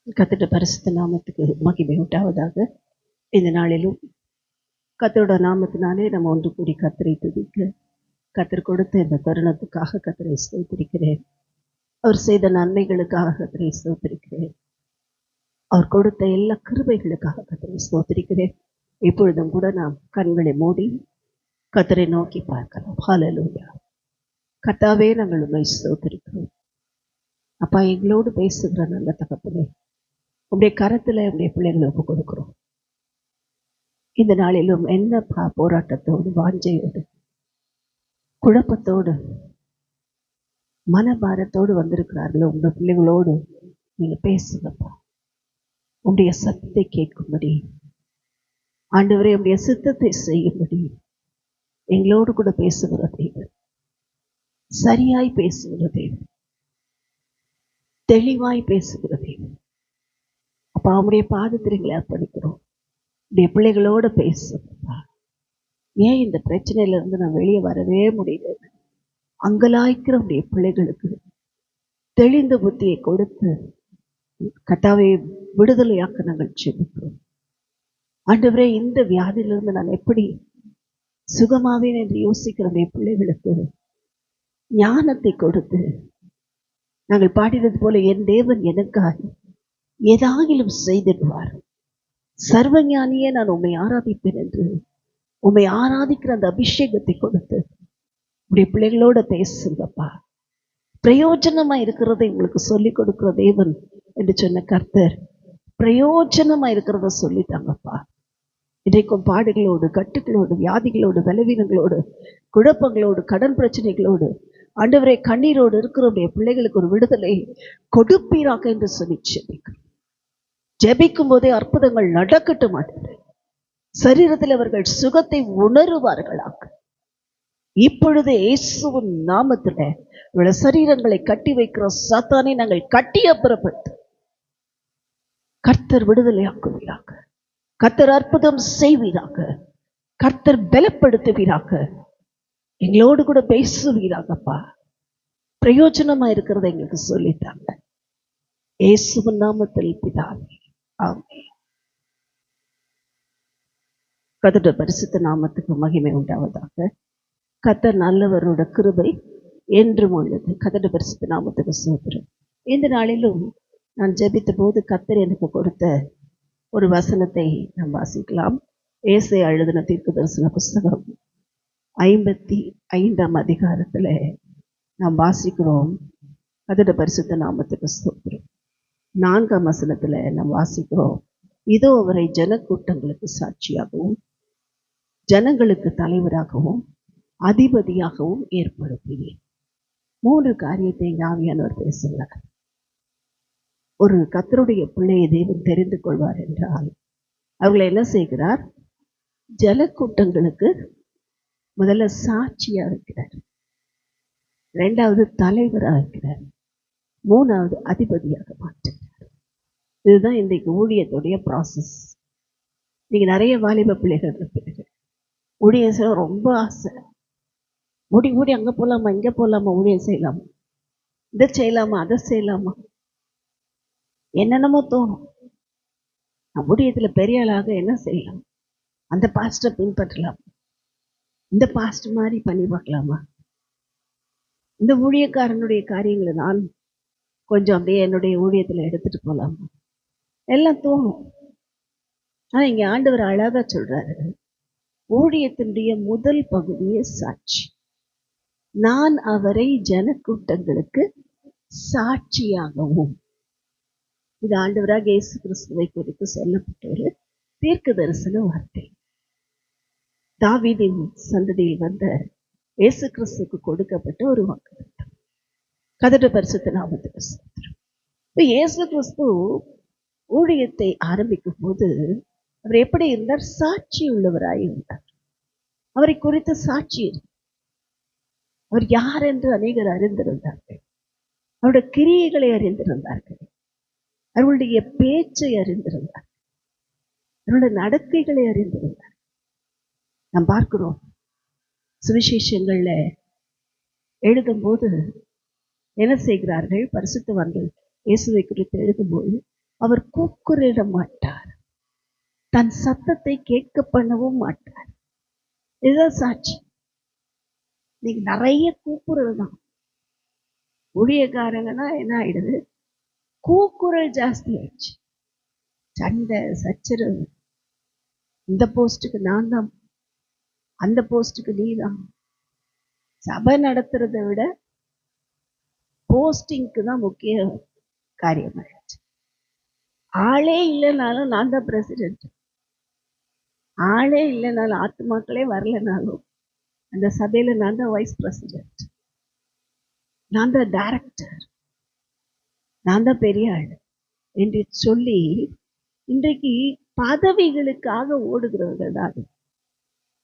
கர்த்தருடைய பரிசுத்த நாமத்துக்கு மகிமை உண்டாவதாக. இந்த நாளிலும் கர்த்தருடைய நாமத்தினாலே நம்ம ஒன்று கூடி கர்த்தரை துதிக்க, கர்த்தர் கொடுத்த இந்த தருணத்துக்காக கர்த்தரை ஸ்தோத்திரிக்கிறேன். அவர் செய்த நன்மைகளுக்காக கர்த்தரை ஸ்தோத்திரிக்கிறேன். அவர் கொடுத்த எல்லா கிருபைகளுக்காக கர்த்தரை ஸ்தோத்திரிக்கிறேன். இப்பொழுதும் கூட நாம் கண்களை மூடி கர்த்தரை நோக்கி பார்க்கலாம். ஹல்லேலூயா. கர்த்தாவே, நாங்கள் உம்மை ஸ்தோத்திரிக்கிறோம். அப்பா, எங்களோடு பேசுகிற நல்ல தகப்பனே, உங்களுடைய கரத்துல உங்களுடைய பிள்ளைகளை ஒப்பு கொடுக்கிறோம். இந்த நாளிலும் என்ன போராட்டத்தோடு, வாஞ்சையோடு, குழப்பத்தோடு, மனபாரத்தோடு வந்திருக்கிறார்களோ உங்க பிள்ளைகளோடு நீங்க பேசுங்கப்பா. உங்களுடைய சத்தத்தை கேட்கும்படி, ஆண்டவரே உங்களுடைய சித்தத்தை செய்யும்படி எங்களோடு கூட பேசுகிற தேவன், சரியாய் பேசுகிற தேவன், தெளிவாய் பேசுகிற தேவன். அப்பா, அவனுடைய பாதத்திரிகளை அர்ப்பணிக்கிறோம். உடைய பிள்ளைகளோட பேசுப்பா. ஏன் இந்த பிரச்சனையில இருந்து நான் வெளியே வரவே முடியல, அங்கலாய்க்கிற உடைய பிள்ளைகளுக்கு தெளிந்த புத்தியை கொடுத்து கர்த்தாவே விடுதலையாக்க நாங்கள் ஜெபிக்கிறோம். ஆண்டவரே, இந்த வியாதியிலிருந்து நான் எப்படி சுகமாவேன் என்று யோசிக்கிற உடைய பிள்ளைகளுக்கு ஞானத்தை கொடுத்து, நாங்கள் பாடினது போல என் தேவன் எனக்காக ஏதாகிலும் செய்திடுவார், சர்வஞானியே நான் உம்மை ஆராதிப்பேன் என்று உம்மை ஆராதிக்கிற அந்த அபிஷேகத்தை கொடுத்து உடைய பிள்ளைகளோட பேசுங்கப்பா. பிரயோஜனமா இருக்கிறதை உங்களுக்கு சொல்லிக் கொடுக்கிற தேவன் என்று சொன்ன கர்த்தர், பிரயோஜனமா இருக்கிறத சொல்லித்தாங்கப்பா. இன்றைக்கும் பாடுகளோடு, கட்டுகளோடு, வியாதிகளோடு, பலவீனங்களோடு, குழப்பங்களோடு, கடன் பிரச்சனைகளோடு, ஆண்டவரே கண்ணீரோடு இருக்கிற பிள்ளைகளுக்கு ஒரு விடுதலை கொடுப்பீராக என்று சொல்லி ஜெபிக்கிறோம். ஜெபிக்கும் போதே அற்புதங்கள் நடக்கட்டும் ஆண்டவரே. சரீரத்தில் அவர்கள் சுகத்தை உணருவார்களாக. இப்பொழுது இயேசுவின் நாமத்துல இவள சரீரங்களை கட்டி வைக்கிற சாத்தானை நாங்கள் கட்டி அப்புறப்படுத்த கர்த்தர் விடுதலையாக்குவீராக, கர்த்தர் அற்புதம் செய்வீராக, கர்த்தர் பலப்படுத்துவீராக, எங்களோடு கூட பேசுவீராகப்பா. பிரயோஜனமா இருக்கிறத எங்களுக்கு சொல்லிட்டாங்க. இயேசுவின் நாமத்தில் பிதாவே, ஆமென். கர்த்தருடைய பரிசுத்த நாமத்துக்கு மகிமை உண்டாவதாக. கர்த்தர் நல்லவரோட கிருபை என்றும் உள்ளது. கர்த்தருடைய பரிசுத்த நாமத்துக்கு ஸ்தோத்திரம். இந்த நாளிலும் நான் ஜெபித்த போது கர்த்தர் எனக்கு கொடுத்த ஒரு வசனத்தை நாம் வாசிக்கலாம். ஏசாயா எழுதின தீர்க்கதரிசன புஸ்தகம் 55ஆம் அதிகாரத்துல நாம் வாசிக்கிறோம். கர்த்தருடைய பரிசுத்த நாமத்துக்கு ஸ்தோத்திரம். 4ஆம் வசனத்துல நாம் வாசிக்கிறோம், இதோ அவரை ஜனக்கூட்டங்களுக்கு சாட்சியாகவும் ஜனங்களுக்கு தலைவராகவும் அதிபதியாகவும் ஏற்படுத்துவேன். 3 காரியத்தை ஆவியானவர் பேசுகிறார். ஒரு கர்த்தருடைய பிள்ளையை தேவன் தெரிந்து கொள்வார் என்றால் அவர்களை என்ன செய்கிறார்? ஜனக்கூட்டங்களுக்கு முதல்ல சாட்சியா வைக்கிறார், 2வது தலைவராக வைக்கிறார், 3வது அதிபதியாக மாற்றுகிறார். இதுதான் இன்றைக்கு ஊழியத்துடைய ப்ராசஸ். நீங்க நிறைய வாலிப பிள்ளைகள் இருப்பீர்கள். ஊழியம் செய்ய ரொம்ப ஆசை, ஓடி ஓடி அங்கே போகலாமா, இங்கே போகலாமா, ஊழியம் செய்யலாமா, இதை செய்யலாமா, அதை செய்யலாமா, என்னென்னமோ தோணும். ஊழியத்தில் பெரிய ஆளாக என்ன செய்யலாம், அந்த பாஸ்டரை பின்பற்றலாம், இந்த பாஸ்டர் மாதிரி பண்ணி பார்க்கலாமா, இந்த ஊழியக்காரனுடைய காரியங்களை நான் கொஞ்சம் அப்படியே என்னுடைய ஊழியத்தில் எடுத்துட்டு போகலாமா, எல்லாம் தோணும். ஆனால் இங்கே ஆண்டவர் அழகா சொல்றாரு, ஊழியத்தினுடைய முதல் பகுதியே சாட்சி. நான் அவரை ஜனக்கூட்டங்களுக்கு சாட்சியாகவும். இது ஆண்டவராக இயேசு கிறிஸ்துவை குறித்து சொல்லப்பட்ட ஒரு தீர்க்க தரிசன வார்த்தை. தாவீதின் சந்ததியில் வந்த இயேசு கிறிஸ்துக்கு கொடுக்கப்பட்ட ஒரு வாக்குத்தத்தம். கர்த்தருடைய பரிசுத்த நாமத்துக்கு ஸ்தோத்திரம். இயேசு கிறிஸ்து ஊழியத்தை ஆரம்பிக்கும் போது அவர் எப்படி இருந்தார்? சாட்சி உள்ளவராய் இருந்தார். அவரை குறித்த சாட்சி, அவர் யார் என்று அநேகர் அறிந்திருந்தார்கள். அவருடைய கிரியைகளை அறிந்திருந்தார்கள், அவருடைய பேச்சை அறிந்திருந்தார், அவருடைய நடக்கைகளை அறிந்திருந்தார். நாம் பார்க்கிறோம் சுவிசேஷங்கள்ல எழுதும்போது என்ன செய்கிறார்கள்? பரிசுத்தவான்கள் இயேசுவை குறித்து எழுதும்போது அவர் கூக்குரலிட மாட்டார், தன் சத்தத்தை கேட்க பண்ணவும் மாட்டார். இதுதான் சாட்சி. நீங்க நிறைய கூக்குரல் தான். ஊழியக்காரங்கன்னா என்ன ஆயிடுது, கூக்குரல் ஜாஸ்தி ஆயிடுச்சு. சண்டை சச்சரவு, இந்த போஸ்டுக்கு நான் தான், அந்த போஸ்டுக்கு நீ தான். சபை நடத்துறதை விட போஸ்டிங்க்கு தான் முக்கிய காரியமாயிடுச்சு. ஆளே இல்லைனாலும் நான் தான் பிரசிடென்ட், ஆளே இல்லைனாலும் ஆத்துமாக்களே வரலைனாலும் அந்த சபையில நான் தான் வைஸ் பிரசிடென்ட், நான் தான் டைரக்டர், நான் தான் பெரிய ஆள் என்று சொல்லி இன்றைக்கு பதவிகளுக்காக ஓடுகிறவர்கள் தான்.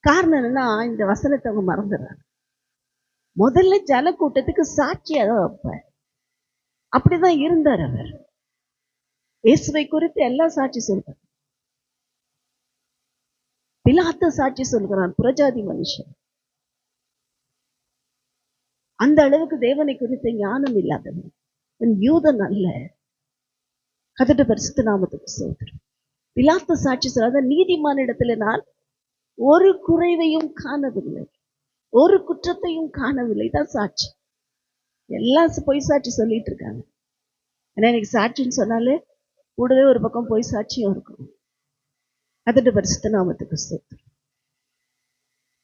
காரணம் என்னன்னா, இந்த வசனத்தை அவங்க மறந்துடுறாங்க. முதல்ல ஜன கூட்டத்துக்கு சாட்சியாக தான் வைப்பார். அப்படிதான் இருந்தார் அவர். இயேசுவை குறித்து எல்லாம் சாட்சி சொல்றார். பிலாத்து சாட்சி சொல்கிறான், புறஜாதி மனுஷன். அந்த அளவுக்கு தேவனை குறித்த ஞானம் இல்லாதவன், யூதன் அல்ல. கர்த்தருடைய பரிசுத்த நாமத்துக்கு ஸ்தோத்திரம். பிலாத்து சாட்சி சொல்லாத, நீதிமான இடத்துல நான் ஒரு குறைவையும் காணவில்லை, ஒரு குற்றத்தையும் காணவில்லை. தான் சாட்சி. எல்லாம் பொய் சாட்சி சொல்லிட்டு இருக்காங்க. ஏன்னா இன்னைக்கு சாட்சின்னு சொன்னாலே கூடவே ஒரு பக்கம் பொய் சாட்சியும் இருக்கும். கர்த்தருடைய பரிசுத்த நாமத்துக்கு ஸ்தோத்திரம்.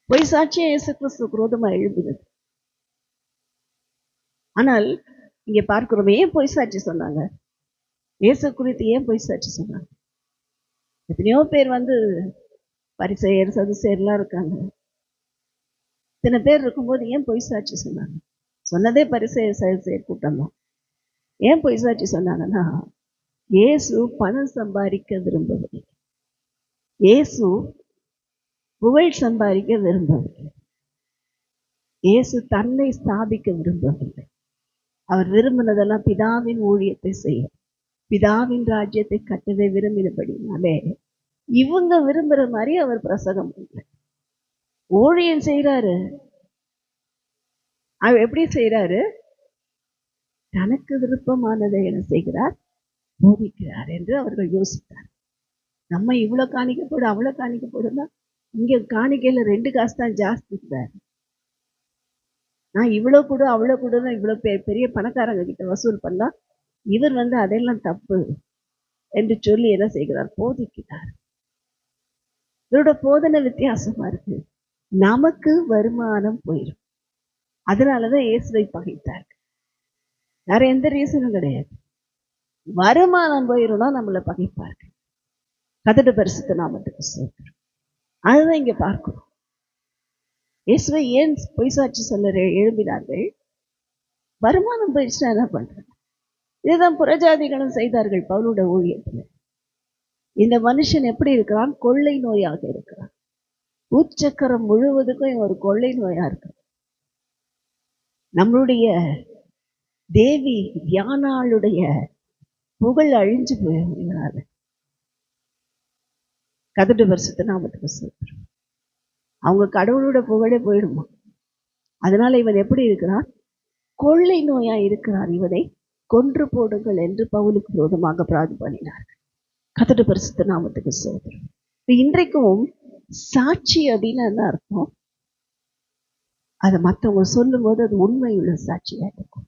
பொய் சாட்சியம் இயேசு கிறிஸ்து விரோதமா எழுப்பினது. ஆனால் இங்க பார்க்கிறோம், ஏன் பொய் சாட்சி சொன்னாங்க? இயேசு குறித்து ஏன் பொய் சாட்சி சொன்னாங்க? எத்தனையோ பேர் பரிசேயர் சதுசேயர்லாம் இருக்காங்க. இத்தனை பேர் இருக்கும்போது ஏன் பொய் சாட்சி சொன்னாங்க? சொன்னதே பரிசேயர் சதுசேயர் கூட்டம் தான். ஏன் பொய் சாட்சி சொன்னாங்கன்னா, இயேசு பணம் சம்பாதிக்க விரும்பவில்லை, இயேசு புகழ் சம்பாதிக்க விரும்பவில்லை, இயேசு தன்னை ஸ்தாபிக்க விரும்பவில்லை. அவர் விரும்பினதெல்லாம் பிதாவின் ஊழியத்தை செய்ய, பிதாவின் ராஜ்யத்தை கட்டவே விரும்பினபடினாலே இவங்க விரும்புற மாதிரி அவர் பிரசங்கம் பண்ணல. ஊழியம் செய்யறாரு. அவர் எப்படி செய்யறாரு? தனக்கு விருப்பமானதை என்ன செய்கிறார்? போதிக்கிறார் என்று அவர்கள் யோசித்தார். நம்ம இவ்வளவு காணிக்க போடு, அவ்வளவு காணிக்க போடுன்னா, இங்க காணிக்கையில 2 காசு தான் ஜாஸ்தி இருந்தார். நான் இவ்வளவு கொடு அவ்வளவு கொடுன்னு இவ்வளவு பெரிய பணக்காரங்க கிட்ட வசூல் பண்ணா, இவர் அதெல்லாம் தப்பு என்று சொல்லி என்ன செய்கிறார்? போதிக்கிறார். இவரோட போதனை வித்தியாசமா இருக்கு. நமக்கு வருமானம் போயிடும். அதனாலதான் இயேசுவை பகைத்தார்கள். வேற எந்த ரீசனும் கிடையாது. வருமானம் போயிடும்னா நம்மளை பகைப்பார்கள். கர்த்தருடைய பரிசுத்த நாமத்துக்கு ஸ்தோத்திரம். அதுதான் இங்க பார்க்கிறோம். இயேசுவை ஏன் பொய் சாட்சி சொல்ல எழும்பினார்கள்? வருமானம் போயிடுச்சுன்னா என்ன பண்றாங்க? இதுதான் புறஜாதிகளும் செய்தார்கள் பவுலோட ஊழியத்துல. இந்த மனுஷன் எப்படி இருக்கிறான்? கொள்ளை நோயாக இருக்கிறான். உச்சக்கரம் முழுவதுக்கும் ஒரு கொள்ளை நோயா இருக்கு. நம்மளுடைய தேவி தியானாளுடைய புகழ் அழிஞ்சு போயினால. கர்த்தருடைய பரிசுத்த நாமத்துக்கு ஸ்தோத்திரம். அவங்க கடவுளோட புகழே போயிடுமா. அதனால இவன் எப்படி இருக்கிறான்? கொள்ளை நோயா இருக்கிறான். இவனை கொன்று போடுங்கள் என்று பவுலுக்கு விரோதமாக பிரார்த்தனை பண்ணினார்கள். கர்த்தருடைய பரிசுத்த நாமத்துக்கு ஸ்தோத்திரம். இன்றைக்கும் சாட்சி அப்படின்னு என்ன அர்த்தம்? அதை மற்றவங்க சொல்லும் போது அது உண்மையுள்ள சாட்சியா இருக்கும்.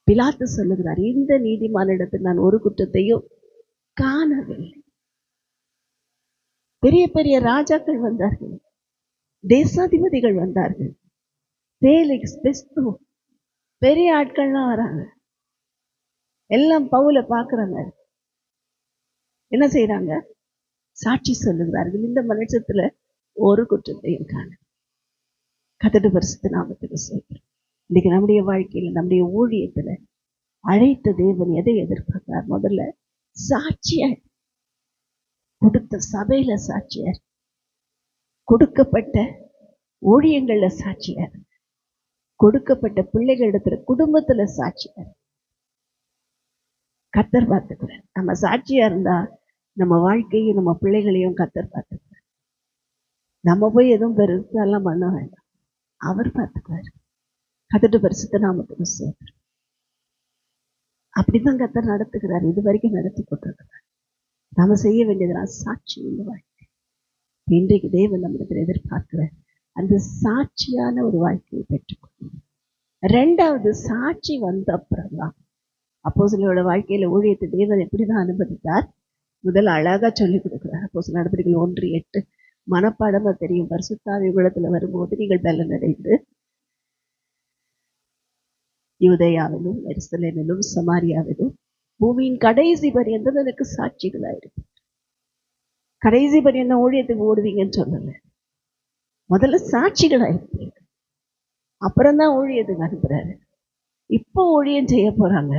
பிலாத்து சொல்லுகிறார், இந்த நீதிமான இடத்தில் நான் ஒரு குற்றத்தையும் காணவில்லை. பெரிய பெரிய ராஜாக்கள் வந்தார்கள், தேசாதிபதிகள் வந்தார்கள், பேலிக்ஸ், பெஸ்து, பெரிய ஆட்கள்லாம் வராங்க. எல்லாம் பவுலை பார்க்கறாங்க. என்ன செய்யறாங்க? சாட்சி சொல்லுகிறார்கள், இந்த மனுஷத்துல ஒரு குற்றத்தையும் காண. கர்த்தருடைய பரிசுத்த நாமத்துக்கு ஸ்தோத்திரம். இன்னைக்கு நம்முடைய வாழ்க்கையில, நம்முடைய ஊழியத்துல அழைத்த தேவன் எதை எதிர்பார்க்கிறார்? முதல்ல சாட்சியார், கொடுத்த சபையில சாட்சியார், கொடுக்கப்பட்ட ஊழியங்கள்ல சாட்சியார், கொடுக்கப்பட்ட பிள்ளைகளிடத்துல, குடும்பத்துல சாட்சியார். கர்த்தர் பார்த்துக்கிறார். நம்ம சாட்சியா இருந்தா நம்ம வாழ்க்கையும் நம்ம பிள்ளைகளையும் கர்த்தர் பார்த்துக்கிறார். நம்ம போய் எதுவும் பெருசாலாம் பண்ண வேண்டாம், அவர் பார்த்துக்குவார். கர்த்தருடைய பரிசுத்த நாமத்துக்கு ஸ்தோத்திரம். அப்படிதான் கர்த்தர் நடத்துகிறார், இது வரைக்கும் நடத்தி கொண்டிருக்கிறார். நாம செய்ய வேண்டியதெல்லாம் சாட்சி உள்ள வாழ்க்கை. இன்றைக்கு தேவன் நம்மிடத்தில் எதிர்பார்க்கிற அந்த சாட்சியான ஒரு வாழ்க்கையை பெற்றுக்கொள்ளும். ரெண்டாவது, சாட்சி வந்த அப்புறம் தான் அப்போஸ்தலரோட வாழ்க்கையில ஊழியத்தை தேவன் எப்படிதான் அனுமதித்தார்? முதல்ல அழகா சொல்லிக் கொடுக்கிறார். அப்போஸ்தலர் நடவடிக்கைகள் 1:8 மனப்பாடமா தெரியும். பரிசுத்தாவி உள்ளத்துல வரும்போது நீங்கள் பலன் அடைந்து யூதேயாவிலும் எருசலேமிலும் சமாரியாவிலும் பூமியின் கடைசி பரியந்தம் எனக்கு சாட்சிகளாயிருக்கு. கடைசி பரியந்தம் ஊழியத்துக்கு ஓடுவீங்கன்னு சொல்லல, முதல்ல சாட்சிகளாயிருக்கு, அப்புறம்தான் ஊழியத்துக்கு அனுப்புறாரு. இப்போ ஊழியம் செய்ய போறாங்க.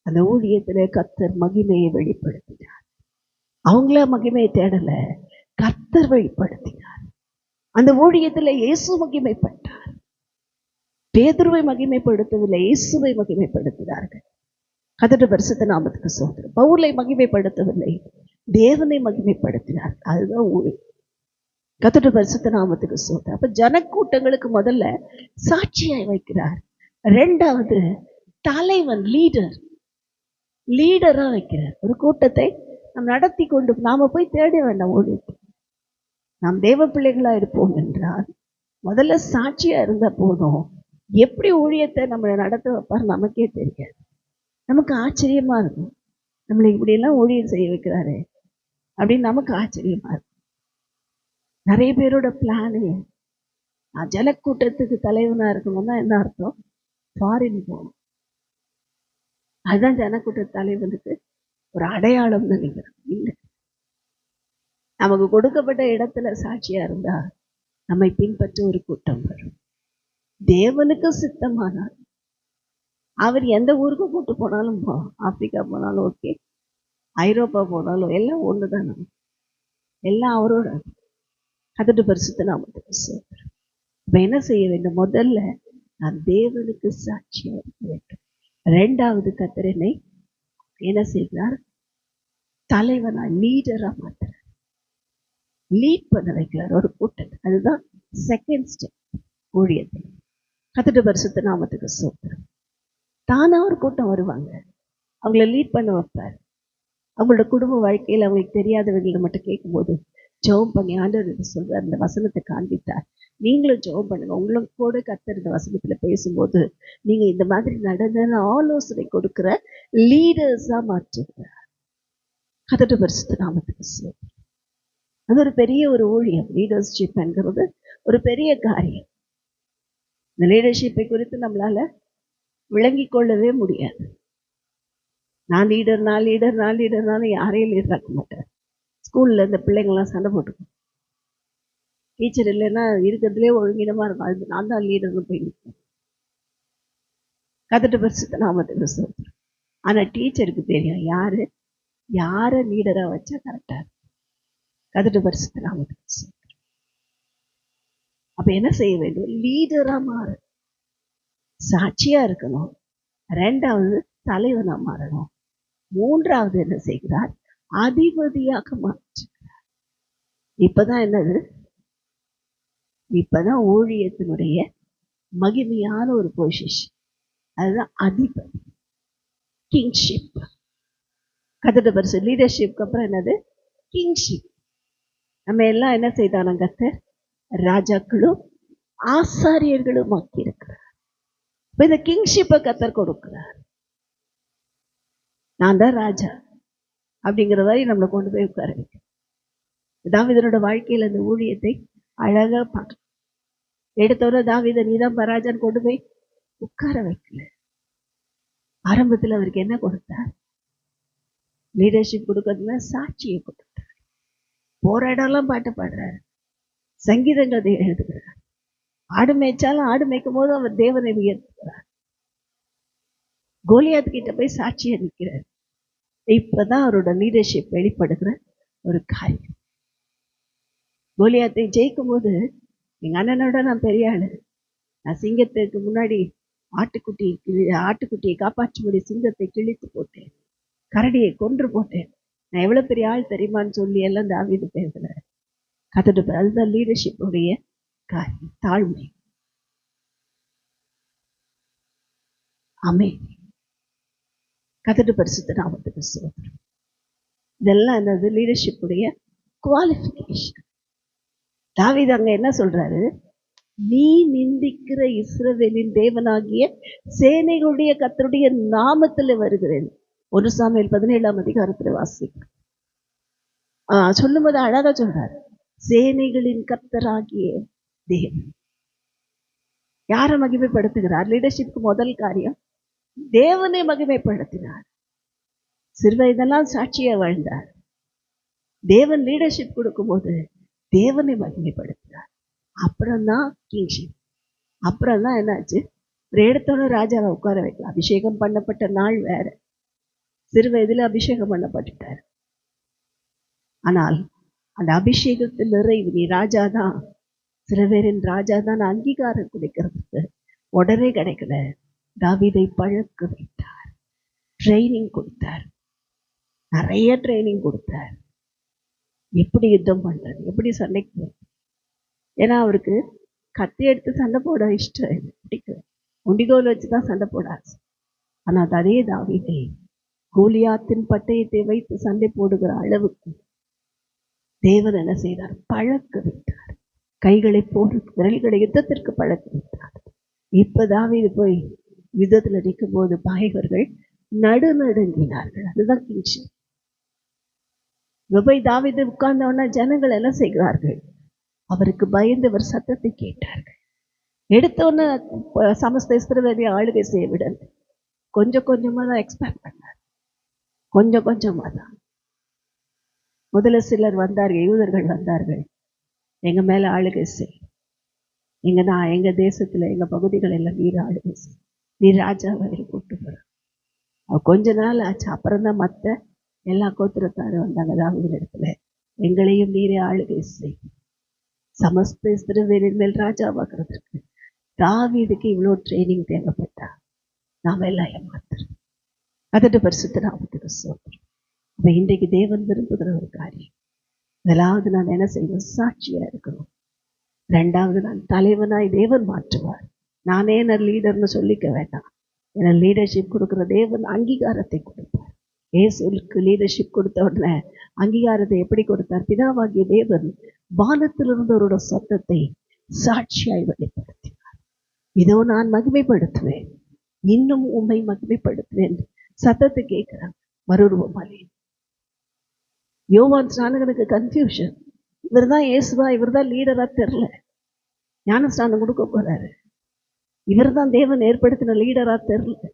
அந்த ஊழியத்துல கர்த்தர் மகிமையை வெளிப்படுத்தினார். அவங்கள மகிமையை தேடல, கர்த்தர் வெளிப்படுத்தினார். அந்த ஊழியத்துல இயேசு மகிமைப்பட்டார். பேதுருவை மகிமைப்படுத்தவில்லை, இயேசுவை மகிமைப்படுத்தினார்கள். கர்த்தருடைய பரிசுத்த நாமத்துக்கு ஸ்தோத்திரம். பவுலை மகிமைப்படுத்தவில்லை, தேவனை மகிமைப்படுத்தினார். அதுதான் ஊழியம். கர்த்தருடைய பரிசுத்த நாமத்துக்கு ஸ்தோத்திரம். அப்ப ஜனக்கூட்டங்களுக்கு முதல்ல சாட்சியாய் வைக்கிறார். ரெண்டாவது, தலைவன் லீடரா வைக்கிறார். ஒரு கூட்டத்தை நாம் நடத்தி கொண்டு நாம போய் தேட வேண்டாம். ஊழியத்தை நாம் தேவ பிள்ளைகளா இருப்போம் என்றால் முதல்ல சாட்சியா இருந்தா போதும். எப்படி ஊழியத்தை நம்மளை நடத்த வைப்பார் நமக்கே தெரியாது. நமக்கு ஆச்சரியமா இருக்கும், நம்மளை இப்படியெல்லாம் ஊழியம் செய்ய வைக்கிறாரு அப்படின்னு நமக்கு ஆச்சரியமா இருக்கும். நிறைய பேரோட பிளானு, நான் ஜனக்கூட்டத்துக்கு தலைவனா இருக்கணும்னா என்ன அர்த்தம்? ஃபாரின் போகணும். அதுதான் ஜனக்கூட்ட தலைவனுக்கு ஒரு அடையாளம் நினைக்கிறேன். இல்லை, நமக்கு கொடுக்கப்பட்ட இடத்துல சாட்சியா இருந்தா நம்மை பின்பற்ற ஒரு கூட்டம் வரும். தேவனுக்கு சித்தமானார் அவர் எந்த ஊருக்கு கூட்டு போனாலும் ஆப்பிரிக்கா போனாலும் ஓகே, ஐரோப்பா போனாலும் எல்லாம் ஒண்ணுதான். நம்ம எல்லாம் அவரோட. கர்த்தருடைய பரிசுத்த நாமத்துக்கு ஸ்தோத்திரம். இப்ப என்ன செய்ய வேண்டும்? முதல்ல நான் தேவனுக்கு சாட்சியா இருக்க வேண்டும். ரெண்டாவது, கர்த்தர் என்னை என்ன செய்கிறார்? தலைவனா, லீடரா மாத்துறார். லீட் பண்ண வைக்கிறார் ஒரு கூட்டத்தை. அதுதான் செகண்ட் ஸ்டெப் ஊழியத்தில். கர்த்தருடைய பரிசுத்த நாமத்துக்கு ஸ்தோத்திரம். தானா ஒரு கூட்டம் வருவாங்க, அவங்கள லீட் பண்ண வைப்பார். அவங்களோட குடும்ப வாழ்க்கையில் அவங்களுக்கு தெரியாதவங்களை மட்டும் கேட்கும்போது ஜெபம் பண்ணி ஆண்டவர் சொல்றார், இந்த வசனத்தை காண்பித்தார், நீங்களும் ஜெபம் பண்ணுங்க. உங்களுக்கு கூட கர்த்தர் இந்த வசனத்துல பேசும்போது நீங்க இந்த மாதிரி நடந்தன்னு ஆலோசனை கொடுக்கிற லீடர்ஸா மாற்றுகிறார். கர்த்தருடைய பரிசுத்த நாமத்துக்கு ஸ்தோத்திரம். அது ஒரு பெரிய ஒரு ஊழியம். லீடர்ஷிப் என்கிறது ஒரு பெரிய காரியம். இந்த லீடர்ஷிப்பை குறித்து நம்மளால விளங்கி கொள்ளவே முடியாது. நான் லீடர்னாலும் யாரையும் லீடர் ஆக்க மாட்டேன். ஸ்கூல்ல இந்த பிள்ளைங்கள்லாம் சண்டை போட்டுக்கும், டீச்சர் இல்லைன்னா இருக்கிறதுலே ஒழுங்கினமா இருக்கும், அது நான் தான் லீடர்னு போய் நிற்பேன். கர்த்தருடைய பரிசுத்த நாமத்துக்கு ஸ்தோத்திரம். ஆனா டீச்சருக்கு தெரியும் யாரை லீடரா வச்சா கரெக்டா இருக்கும். கர்த்தருடைய பரிசுத்த நாமத்துக்கு ஸ்தோத்திரம். அப்ப என்ன செய்ய வேண்டும்? லீடரா மாறு, சாட்சியா இருக்கணும். ரெண்டாவது, தலைவனா மாறணும். மூன்றாவது என்ன செய்கிறார்? அதிபதியாக மாற்றுகிறார். இப்பதான் என்னது? இப்பதான் ஊழியத்தினுடைய மகிமையான ஒரு பொசிஷன், அதுதான் அதிபதி, கிங்ஷிப். கர்த்தருடைய பரிசுத்த லீடர்ஷிப்க்கு அப்புறம் என்னது? கிங்ஷிப். நம்ம எல்லாம் என்ன செய்தாலும் கர்த்தர் ராஜாக்களும் ஆசாரியர்களும் ஆக்கி இருக்கிறார். இப்ப இந்த கிங்ஷிப்பை கர்த்தர் கொடுக்கிறார். நான் தான் ராஜா அப்படிங்கிற வரை நம்மளை கொண்டு போய் உட்கார வைக்க. தாவீதனோட வாழ்க்கையில அந்த ஊழியத்தை அழகா பார்க்க. எடுத்தவரை தாவீதை நீதான் பராஜான்னு கொண்டு போய் உட்கார வைக்கல. ஆரம்பத்தில் அவருக்கு என்ன கொடுத்தார்? லீடர்ஷிப் கொடுக்கறதுல சாட்சியை கொடுத்தார். போற இடம்லாம் பாட்டு பாடுறாரு, சங்கீதங்களை எழுதுகிறார். ஆடு மேய்ச்சாலும் ஆடு மேய்க்கும் போது அவர் தேவனை உயர்த்துகிறார். கோலியாத் கிட்ட போய் சாட்சியை நிற்கிறார். இப்பதான் அவரோட லீடர்ஷிப் வெளிப்படுகிற ஒரு காரியம். கோலியாத்தை ஜெயிக்கும் போது, எங்க அண்ணனோட நான் பெரிய ஆளு, நான் சிங்கத்துக்கு முன்னாடி ஆட்டுக்குட்டியை காப்பாற்றும்படி சிங்கத்தை கிழித்து போட்டேன், கரடியை கொன்று போட்டேன், நான் எவ்வளவு பெரிய ஆள் தெரியுமான்னு சொல்லி எல்லாம் தாவீது பேசுறாரு. கர்த்தருடைய அதுதான் லீடர்ஷிப் உடைய காரியம், தாழ்மை, அமைதி. கர்த்தருடைய பரிசுத்த நாமத்துக்கு ஸ்தோத்திரம். இதெல்லாம் என்னது? லீடர்ஷிப்புடைய குவாலிஃபிகேஷன். தாவீது அங்க என்ன சொல்றாரு? நீ நிந்திக்கிற இஸ்ரவேலின் தேவனாகிய சேனைகளுடைய கர்த்தருடைய நாமத்துல வருகிறேன். 1 சாமுவேல் 17ஆம் அதிகாரத்துல வாசிக்கிறோம். சொல்லும்போது அழகா சொல்றாரு, சேனைகளின் கர்த்தராகிய தேவன். யாரை மகிமைப்படுத்துகிறார்? லீடர்ஷிப்க்கு முதல் காரியம் தேவனை மகிமைப்படுத்தினார். சிறுவயதெல்லாம் சாட்சியா வாழ்ந்தார். தேவன் லீடர்ஷிப் கொடுக்கும்போது தேவனை மகிமைப்படுத்தினார். அப்புறம்தான் கிங்ஷிப். அப்புறம்தான் என்னாச்சு? எடுத்தோட ராஜாவை உட்கார வைக்கலாம். அபிஷேகம் பண்ணப்பட்ட நாள் வேற. சிறு வயதுல அபிஷேகம் பண்ணப்பட்டுட்டார். ஆனால் அந்த அபிஷேகத்தில் நிறைவு, நீ ராஜாதான், சில பேரின் ராஜாதான் அங்கீகாரம் கிடைக்கிறதுக்கு உடனே கிடைக்கல. தாவீதை பழக்க வைத்தார், ட்ரைனிங் கொடுத்தார், நிறைய ட்ரைனிங் கொடுத்தார். எப்படி யுத்தம் பண்றது, எப்படி சண்டைக்கு போறது. ஏன்னா அவருக்கு கத்தி எடுத்து சண்டை போட இஷ்டம் இல்லை, பிடிக்கல. உண்டிகோல் வச்சுதான் சண்டை போடாது. ஆனால் அதே தாவீதை கோலியாத்தின் பட்டயத்தை வைத்து சண்டை போடுகிற அளவுக்கு தேவன் என்ன செய்தார்? பழக்க வைத்தார். கைகளை போடு, விரல்களை யுத்தத்திற்கு பழக்க வைத்தார். இப்ப தாவீது போய் யுத்தத்துல நிற்கும் போது பகைவர்கள் நடுநடுங்கினார்கள். அதுதான் கிங்ஷிப். போய் தாவீது உட்கார்ந்தவன ஜனங்கள் என்ன செய்கிறார்கள்? அவருக்கு பயந்தவர் சத்தத்தை கேட்டார்கள். எடுத்தோன்னு சமஸ்த இஸ்ரவேலை ஆளுகை செய்ய விடல. கொஞ்சம் கொஞ்சமா தான் எக்ஸ்பேண்ட் பண்ணார். கொஞ்சம் கொஞ்சமா தான். முதல்ல சிலர் வந்தார்கள், யூதர்கள் வந்தார்கள், எங்க மேல ஆளுகை செய், எங்க தேசத்துல எங்க பகுதிகள் எல்லாம் நீர் ஆளுகை செய், நீர் ராஜாவை கூப்பிட்டு போற. கொஞ்ச நாள் ஆச்சு. அப்புறம் தான் மற்ற எல்லா கோத்திரத்தாரும் வந்தாங்க தாவீது இடத்துல, எங்களையும் நீரே ஆளுகை செய், சமஸ்த இஸ்ரவேலின் மேல் ராஜாவாக்குறதுக்கு. தாவீதுக்கு இவ்வளோ ட்ரைனிங் தேவைப்பட்டா நாம எல்லாம் ஏமாத்துறோம். அதோட பரிசுத்த நாமத்துக்கு ஸ்தோத்திரம். அப்ப இன்றைக்கு தேவன் விரும்புகிற ஒரு காரியம், முதலாவது நான் என்ன செய்யணும்? சாட்சியா இருக்கணும். ரெண்டாவது, நான் தலைவனாய் தேவன் மாற்றுவார். நானே நான் லீடர்னு சொல்லிக்க வேண்டாம். ஏன்னா லீடர்ஷிப் கொடுக்குற தேவன் அங்கீகாரத்தை கொடுப்பார். இயேசுவுக்கு லீடர்ஷிப் கொடுத்த உடனே அங்கீகாரத்தை எப்படி கொடுத்தார்? பிதாவாகிய தேவன் வானத்திலிருந்து அவரோட சத்தத்தை சாட்சியாய் வெளிப்படுத்தினார். இதோ நான் மகிமைப்படுத்துவேன், இன்னும் உண்மை மகிமைப்படுத்துவேன். சத்தத்தை கேட்கிறாங்க. மறுரூபமாலே யோவான் ஸ்நானகனுக்கு கன்ஃபியூஷன். இவர் தான் இயேசுவா, இவர் தான் லீடரா தெரியல. ஞான ஸ்நானம் கொடுக்க போறாரு, இவர் தான் தேவன் ஏற்படுத்தின லீடரா தெரியல.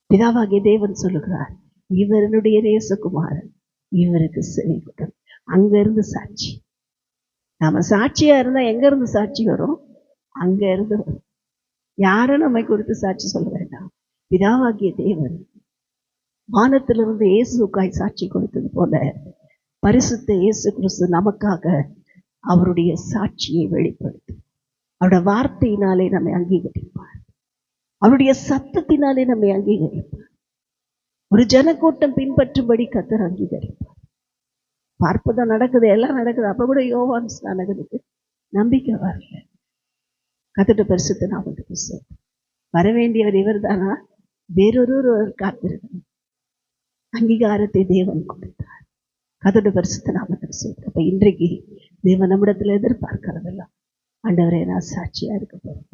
பிதாவாகிய தேவன் சொல்லுகிறார், இவருடைய நேசகுமாரன், இவருக்கு செவி கொடு. அங்க இருந்து சாட்சி. நாம சாட்சியா இருந்தா எங்க இருந்து சாட்சி வரும்? அங்க இருந்து வரும். யாரும் நம்மை குறித்து சாட்சி சொல்ல வேண்டாம். பிதாவாகிய தேவன் வானத்திலிருந்து இயேசுக்காய் சாட்சி கொடுத்தது போல பரிசுத்த இயேசு கிறிஸ்து நமக்காக அவருடைய சாட்சியை வெளிப்படுத்தி அவருடைய வார்த்தையினாலே நம்மை அங்கீகரிப்பார், அவருடைய சத்தத்தினாலே நம்மை அங்கீகரிப்பார். ஒரு ஜனக்கூட்டம் பின்பற்றும்படி கர்த்தர் அங்கீகரிப்பார். பார்ப்பதும் நடக்குது, எல்லாம் நடக்குது. அப்ப கூட யோவான் ஸ்நானகனுக்கு நம்பிக்கை வரல. கர்த்தருடைய பரிசுத்த நாமத்துக்கு ஸ்தோத்திரம். வரவேண்டியவர் இவர் தானா? வேறொருவர் காத்திருக்கணும். அங்கீகாரத்தை தேவன் கொடுத்தார். கர்த்தருடைய பரிசுத்த நாமத்துக்கு ஸ்தோத்திரம். அப்ப இன்றைக்கு தேவன் நம்மிடத்துல எதிர்பார்க்கிறதெல்லாம், ஆண்டவரே நான் சாட்சியா இருக்க போறேன்,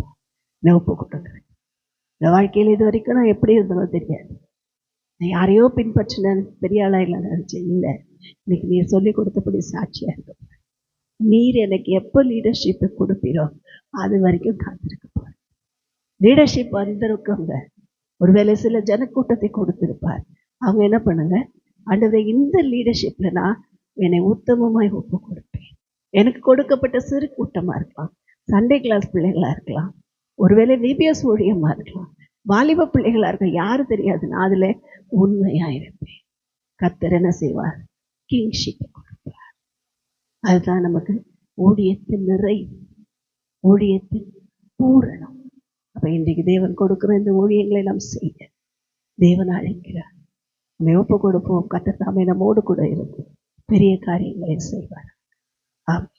நான் ஒப்பு கொடுக்குறேன். இந்த வாழ்க்கையில இது வரைக்கும் நான் எப்படி இருந்தனோ தெரியாது. நான் யாரையோ பின்பற்றினேன், பெரிய ஆளா இல்லை நினைச்சேன். இல்லை, இன்னைக்கு நீர் சொல்லி கொடுத்தபடி சாட்சியா இருக்க போறேன். நீர் எனக்கு எப்போ லீடர்ஷிப்பை கொடுப்பீரோ அது வரைக்கும் காத்திருக்க போறேன். லீடர்ஷிப் வந்திருக்கவங்க ஒருவேளை சில ஜனக்கூட்டத்தை கொடுத்திருப்பார். அவங்க என்ன பண்ணுங்க, ஆண்டவரே இந்த லீடர்ஷிப்ல நான் என்னை உத்தமமாய் ஒப்பு கொடுப்பேன். எனக்கு கொடுக்கப்பட்ட சிறு கூட்டமா இருக்கலாம், சண்டே கிளாஸ் பிள்ளைகளா இருக்கலாம், ஒருவேளை விபிஎஸ் ஊழியமா இருக்கலாம், வாலிப பிள்ளைகளா இருக்கலாம், யாரும் தெரியாது. நான் அதுல உண்மையா இருப்பேன். கர்த்தர் என்ன செய்வார்? கிங்ஷிப்பை கொடுப்பார். அதுதான் நமக்கு ஊழியத்தின் நிறைவு, ஊழியத்தின் பூரணம். அப்ப இன்றைக்கு தேவன் கொடுக்கிற இந்த ஊழியங்களை நாம் செய்ய தேவன் அழைக்கிறார். நம்ம ஒப்பு கொடுப்போம். கர்த்தர் தாமே நம்மோடு கூட இருந்து பெரிய காரியங்களை செய்வார். ஆம்.